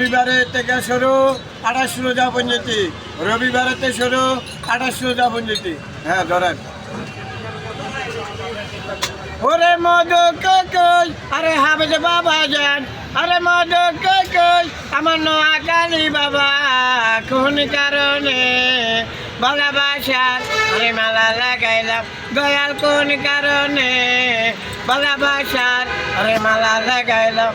রবিবারে থেকে শুরু 28 রোজা পর্যন্ত, রবিবারেতে শুরু 28 রোজা পর্যন্ত। হ্যাঁ ধরেন। ওরে মধু কই, আরে হাফেজ বাবা যান, আরে মধু কই, আমার নোয়াখালী বাবা কোন কারণে ভালোবাসার আরে মালা লাগাইলাম দয়াল, কোন কারণে ভালোবাসার আরে মালা লাগাইলাম।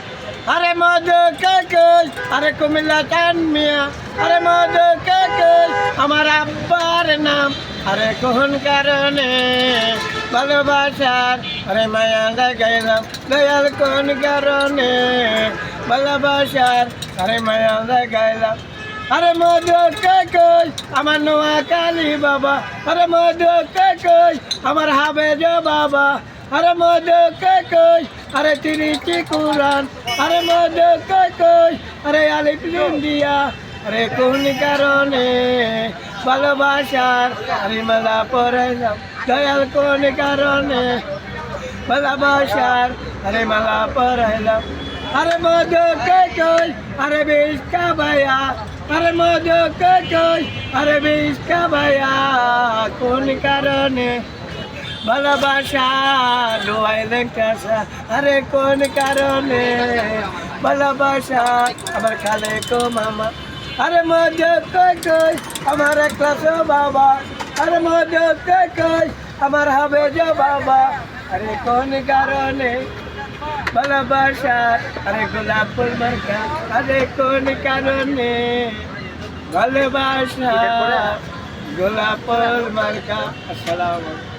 আরে মধু কই, আরে কুমিল্লা টান মিয়া, আরে মধু কই, আমার আব্বার নাম, আরে কোন কারণে ভালোবাসার আরে মায়া লাগাইলাম দয়াল, কোন কারণে ভালোবাসার আরে মায়া লাগাইলাম। আরে মধু কই, আমার নোয়াখালী বাবা, আরে মধু কই, আমার হাফেজ বাবা, আরে মধু কই, আরে তিরিচি কুরআন, আরে মধু কই, আরে আলিফ লাম দিয়া, আরে কোন কারণে ভালোবাসার আরে মালা পরাইলাম দয়াল, কোন কারণে ভালোবাসার আরে মালা পরাইলাম। আরে মধু কই, আরে বিষ্কা ভাইয়া, আরে মধু কই, আরে বিষ্কা ভাইয়া, কোন কারণে ভালোবাসা দোয়াইলেন কাসা, আরে কোন কারণে ভালোবাসা আমার খালে কো মামা। আরে মধু কই, আমার ক্লাস বাবা, আরে মধু কই, আমার হাফেজ বাবা, আরে কোন কারণে ভালোবাসা আরে গোলাপ ফুল মার্কা, আরে কোন কারণে ভালোবাসা গোলাপ ফুল মার্কা। আসসালামু আলাইকুম।